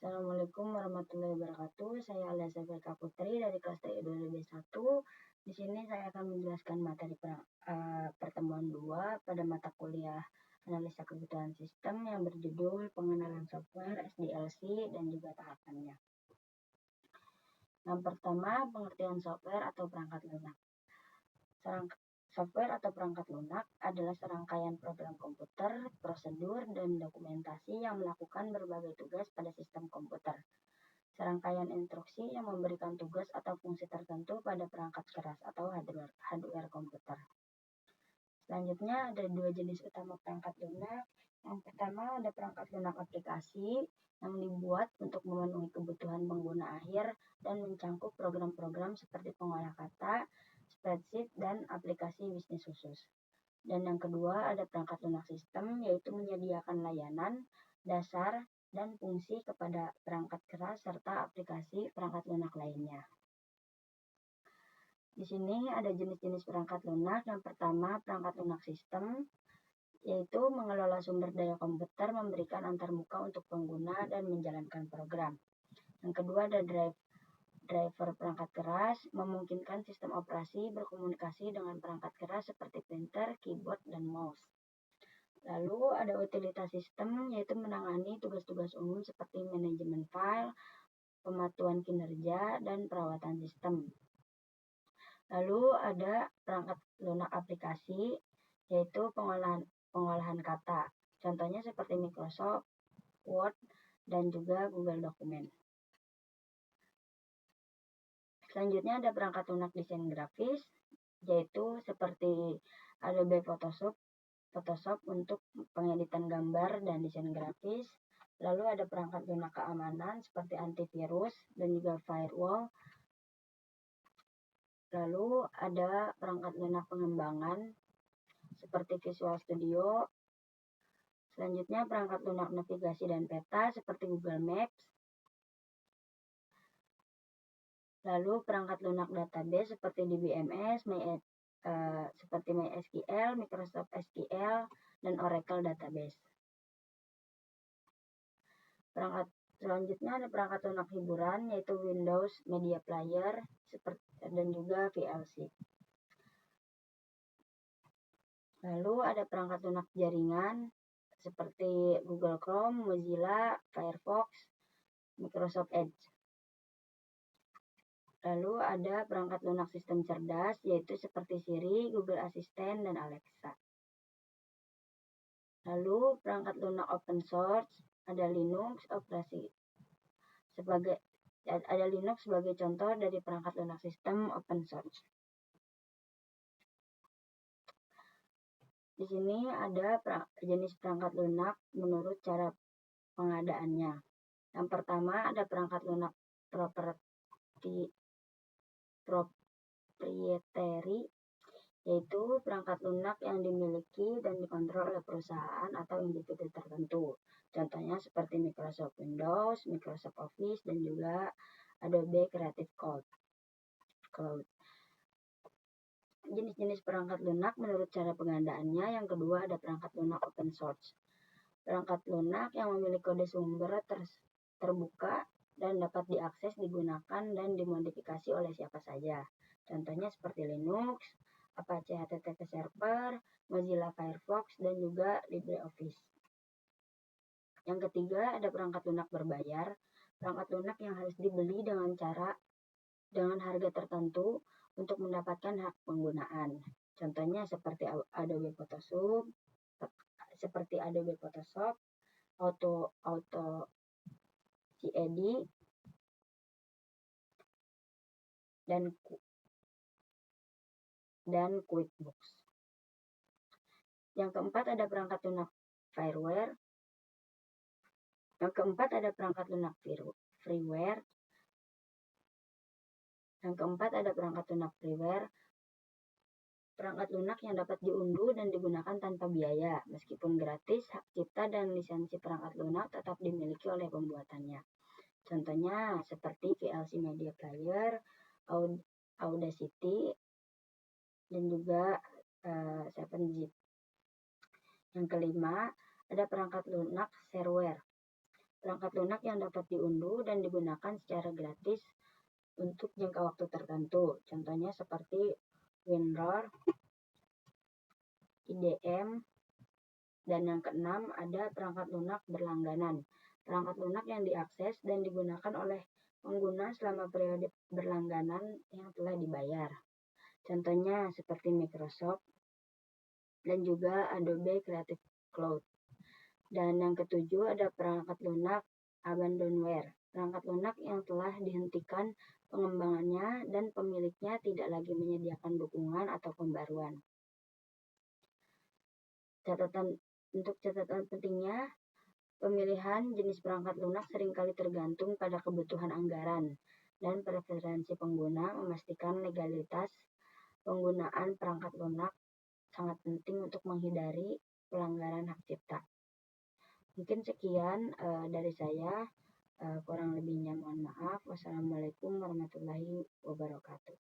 Assalamualaikum warahmatullahi wabarakatuh. Saya Alia Safira Putri dari kelas TI 2001. Di sini saya akan menjelaskan materi pertemuan 2 pada mata kuliah analisa kebutuhan sistem yang berjudul pengenalan software, SDLC, dan juga tahapannya. Yang pertama, pengertian software atau perangkat lunak. Software atau perangkat lunak adalah serangkaian program komputer, prosedur, dan dokumentasi yang melakukan berbagai tugas pada sistem komputer. Serangkaian instruksi yang memberikan tugas atau fungsi tertentu pada perangkat keras atau hardware komputer. Selanjutnya ada 2 jenis utama perangkat lunak. Yang pertama ada perangkat lunak aplikasi yang dibuat untuk memenuhi kebutuhan pengguna akhir dan mencangkup program-program seperti pengolah kata, spreadsheet, dan aplikasi bisnis khusus. Dan yang kedua ada perangkat lunak sistem, yaitu menyediakan layanan, dasar, dan fungsi kepada perangkat keras serta aplikasi perangkat lunak lainnya. Di sini ada jenis-jenis perangkat lunak. Yang pertama, perangkat lunak sistem, yaitu mengelola sumber daya komputer, memberikan antarmuka untuk pengguna, dan menjalankan program. Yang kedua ada driver perangkat keras, memungkinkan sistem operasi berkomunikasi dengan perangkat keras seperti printer, keyboard, dan mouse. Lalu ada utilitas sistem, yaitu menangani tugas-tugas umum seperti manajemen file, pematuhan kinerja, dan perawatan sistem. Lalu ada perangkat lunak aplikasi, yaitu pengolahan kata. Contohnya seperti Microsoft Word dan juga Google Dokumen. Selanjutnya ada perangkat lunak desain grafis, yaitu seperti Adobe Photoshop untuk pengeditan gambar dan desain grafis. Lalu ada perangkat lunak keamanan seperti antivirus dan juga firewall. Lalu ada perangkat lunak pengembangan seperti Visual Studio. Selanjutnya perangkat lunak navigasi dan peta seperti Google Maps. Lalu perangkat lunak database seperti DBMS, seperti MySQL, Microsoft SQL, dan Oracle Database. Selanjutnya ada perangkat lunak hiburan, yaitu Windows Media Player dan juga VLC. Lalu ada perangkat lunak jaringan seperti Google Chrome, Mozilla, Firefox, Microsoft Edge. Lalu ada perangkat lunak sistem cerdas, yaitu seperti Siri, Google Assistant, dan Alexa. Lalu perangkat lunak open source, ada Linux sebagai contoh dari perangkat lunak sistem open source. Di sini ada jenis perangkat lunak menurut cara pengadaannya. Yang pertama ada perangkat lunak proprietary, yaitu perangkat lunak yang dimiliki dan dikontrol oleh perusahaan atau individu tertentu. Contohnya seperti Microsoft Windows, Microsoft Office, dan juga Adobe Creative Cloud. Jenis-jenis perangkat lunak menurut cara pengadaannya. Yang kedua ada perangkat lunak open source. Perangkat lunak yang memiliki kode sumber terbuka dan dapat diakses, digunakan, dan dimodifikasi oleh siapa saja. Contohnya seperti Linux, Apache HTTP Server, Mozilla Firefox, dan juga LibreOffice. Yang ketiga ada perangkat lunak berbayar. Perangkat lunak yang harus dibeli dengan harga tertentu untuk mendapatkan hak penggunaan. Contohnya seperti Adobe Photoshop, AutoCAD, dan QuickBooks. Yang keempat ada perangkat lunak freeware. Perangkat lunak yang dapat diunduh dan digunakan tanpa biaya. Meskipun gratis, hak cipta dan lisensi perangkat lunak tetap dimiliki oleh pembuatannya. Contohnya seperti VLC Media Player, Audacity, dan juga 7-Zip. Yang kelima, ada perangkat lunak shareware. perangkat lunak yang dapat diunduh dan digunakan secara gratis untuk jangka waktu tertentu. Contohnya seperti WinRAR, IDM, dan yang keenam ada perangkat lunak berlangganan. Perangkat lunak yang diakses dan digunakan oleh pengguna selama periode berlangganan yang telah dibayar. Contohnya seperti Microsoft dan juga Adobe Creative Cloud. Dan yang ketujuh ada perangkat lunak abandonware. Perangkat lunak yang telah dihentikan pengembangannya dan pemiliknya tidak lagi menyediakan dukungan atau pembaruan. Untuk catatan pentingnya, pemilihan jenis perangkat lunak seringkali tergantung pada kebutuhan anggaran dan preferensi pengguna. Memastikan legalitas penggunaan perangkat lunak sangat penting untuk menghindari pelanggaran hak cipta. Mungkin sekian dari saya, kurang lebihnya mohon maaf. Wassalamualaikum warahmatullahi wabarakatuh.